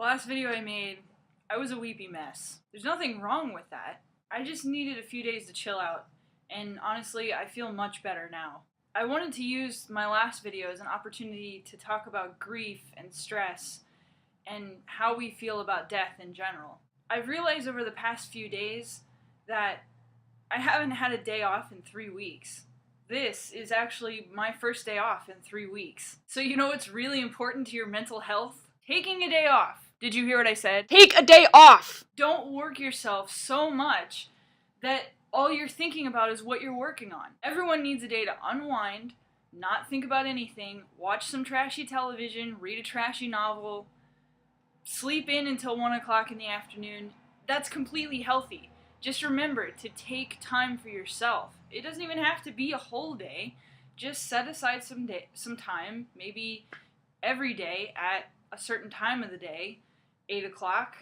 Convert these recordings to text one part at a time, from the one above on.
The last video I made, I was a weepy mess. There's nothing wrong with that. I just needed a few days to chill out, and honestly, I feel much better now. I wanted to use my last video as an opportunity to talk about grief and stress and how we feel about death in general. I've realized over the past few days that I haven't had a day off in 3 weeks. This is actually my first day off in 3 weeks. So you know what's really important to your mental health? Taking a day off. Did you hear what I said? Take a day off! Don't work yourself so much that all you're thinking about is what you're working on. Everyone needs a day to unwind, not think about anything, watch some trashy television, read a trashy novel, sleep in until 1 o'clock in the afternoon. That's completely healthy. Just remember to take time for yourself. It doesn't even have to be a whole day. Just set aside some time, maybe every day at a certain time of the day, 8 o'clock,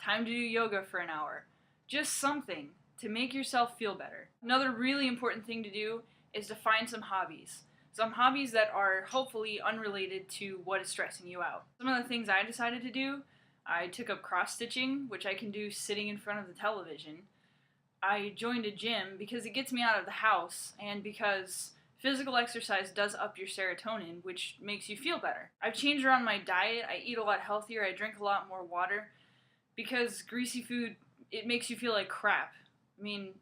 time to do yoga for an hour. Just something to make yourself feel better. Another really important thing to do is to find some hobbies. Some hobbies that are hopefully unrelated to what is stressing you out. Some of the things I decided to do, I took up cross-stitching, which I can do sitting in front of the television. I joined a gym because it gets me out of the house and because physical exercise does up your serotonin, which makes you feel better. I've changed around my diet. I eat a lot healthier. I drink a lot more water because greasy food, it makes you feel like crap. I mean,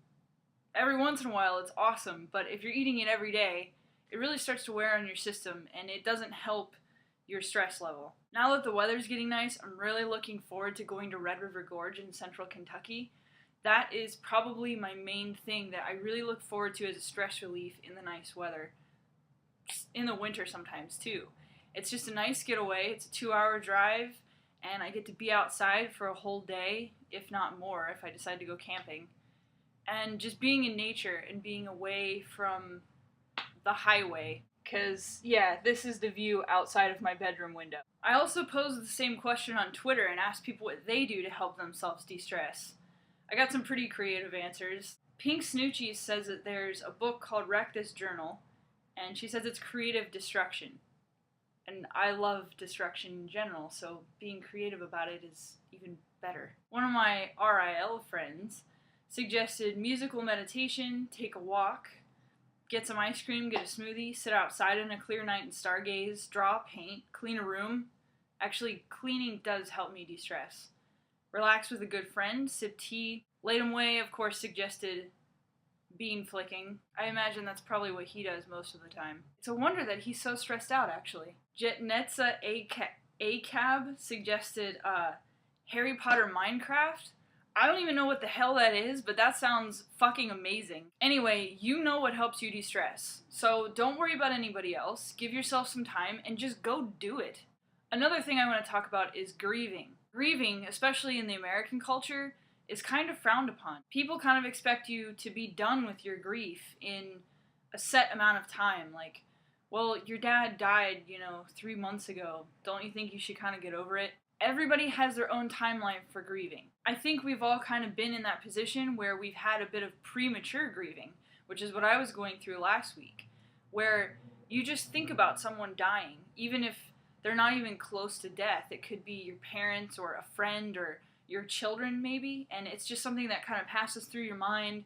every once in a while it's awesome, but if you're eating it every day, it really starts to wear on your system and it doesn't help your stress level. Now that the weather's getting nice, I'm really looking forward to going to Red River Gorge in central Kentucky. That is probably my main thing that I really look forward to as a stress relief in the nice weather. In the winter sometimes too. It's just a nice getaway. It's a 2-hour drive and I get to be outside for a whole day, if not more, if I decide to go camping. And just being in nature and being away from the highway. Because, yeah, this is the view outside of my bedroom window. I also posed the same question on Twitter and asked people what they do to help themselves de-stress. I got some pretty creative answers. Pink Snoochie says that there's a book called Wreck This Journal, and she says it's creative destruction. And I love destruction in general, so being creative about it is even better. One of my RIL friends suggested musical meditation, take a walk, get some ice cream, get a smoothie, sit outside on a clear night and stargaze, draw, paint, clean a room. Actually, cleaning does help me de-stress. Relax with a good friend, sip tea. Latham Way, of course, suggested bean flicking. I imagine that's probably what he does most of the time. It's a wonder that he's so stressed out, actually. Jetnetza ACAB suggested Harry Potter Minecraft. I don't even know what the hell that is, but that sounds fucking amazing. Anyway, you know what helps you de-stress. So don't worry about anybody else. Give yourself some time and just go do it. Another thing I want to talk about is grieving. Grieving, especially in the American culture, is kind of frowned upon. People kind of expect you to be done with your grief in a set amount of time. Like, well, your dad died, 3 months ago. Don't you think you should kind of get over it? Everybody has their own timeline for grieving. I think we've all kind of been in that position where we've had a bit of premature grieving, which is what I was going through last week, where you just think about someone dying, even if they're not even close to death. It could be your parents or a friend or your children maybe, and it's just something that kind of passes through your mind,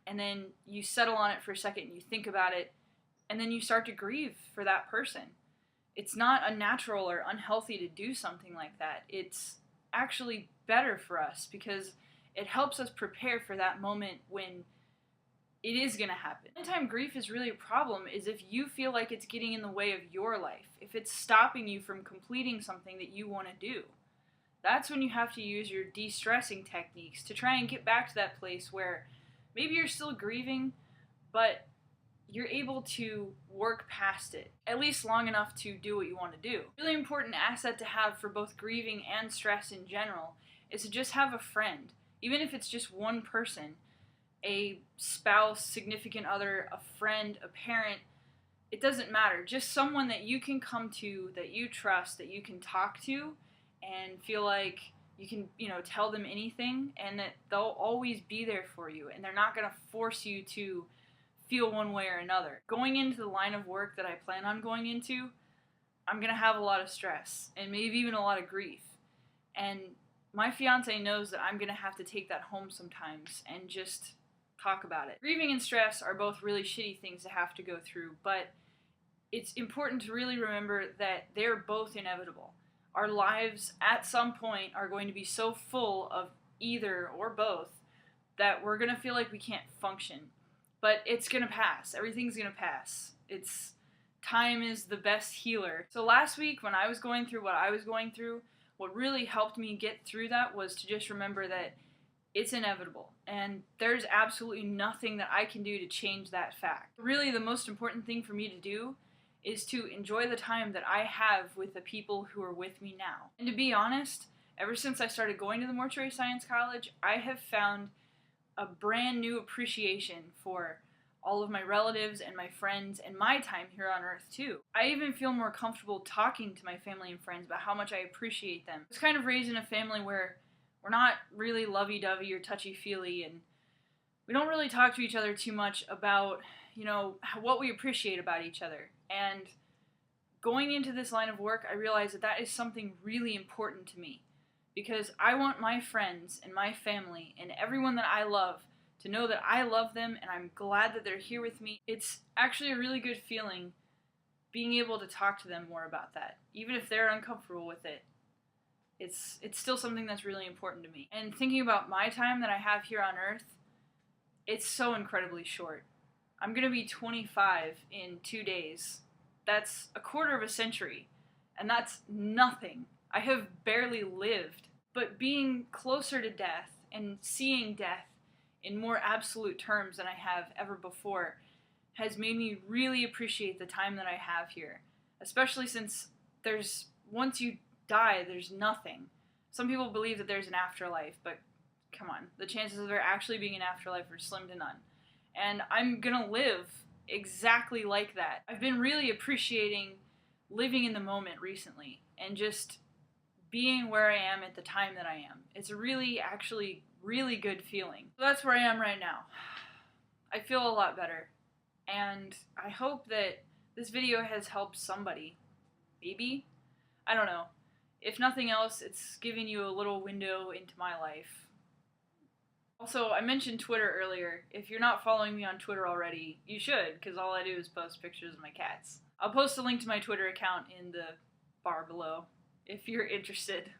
and then you settle on it for a second and you think about it, and then you start to grieve for that person. It's not unnatural or unhealthy to do something like that. It's actually better for us because it helps us prepare for that moment when it is going to happen. The only time grief is really a problem is if you feel like it's getting in the way of your life, if it's stopping you from completing something that you want to do. That's when you have to use your de-stressing techniques to try and get back to that place where maybe you're still grieving, but you're able to work past it, at least long enough to do what you want to do. Really important asset to have for both grieving and stress in general is to just have a friend, even if it's just one person, a spouse, significant other, a friend, a parent. It doesn't matter. Just someone that you can come to, that you trust, that you can talk to and feel like you can, tell them anything and that they'll always be there for you and they're not going to force you to feel one way or another. Going into the line of work that I plan on going into, I'm going to have a lot of stress and maybe even a lot of grief. And my fiance knows that I'm going to have to take that home sometimes and just talk about it. Grieving and stress are both really shitty things to have to go through, but it's important to really remember that they're both inevitable. Our lives at some point are going to be so full of either or both that we're going to feel like we can't function. But it's going to pass. Everything's going to pass. Time is the best healer. So last week when I was going through what I was going through, what really helped me get through that was to just remember that it's inevitable, and there's absolutely nothing that I can do to change that fact. Really, the most important thing for me to do is to enjoy the time that I have with the people who are with me now. And to be honest, ever since I started going to the Mortuary Science College, I have found a brand new appreciation for all of my relatives and my friends and my time here on Earth too. I even feel more comfortable talking to my family and friends about how much I appreciate them. I was kind of raised in a family where we're not really lovey-dovey or touchy-feely, and we don't really talk to each other too much about, what we appreciate about each other. And going into this line of work, I realized that that is something really important to me, because I want my friends and my family and everyone that I love to know that I love them and I'm glad that they're here with me. It's actually a really good feeling being able to talk to them more about that, even if they're uncomfortable with it. It's still something that's really important to me. And thinking about my time that I have here on Earth, it's so incredibly short. I'm going to be 25 in 2 days. That's a quarter of a century, and that's nothing. I have barely lived. But being closer to death and seeing death in more absolute terms than I have ever before has made me really appreciate the time that I have here. Especially since once you die, there's nothing. Some people believe that there's an afterlife, but come on, the chances of there actually being an afterlife are slim to none. And I'm gonna live exactly like that. I've been really appreciating living in the moment recently and just being where I am at the time that I am. It's a actually really good feeling. So that's where I am right now. I feel a lot better, and I hope that this video has helped somebody. Maybe? I don't know. If nothing else, it's giving you a little window into my life. Also, I mentioned Twitter earlier. If you're not following me on Twitter already, you should, because all I do is post pictures of my cats. I'll post a link to my Twitter account in the bar below if you're interested.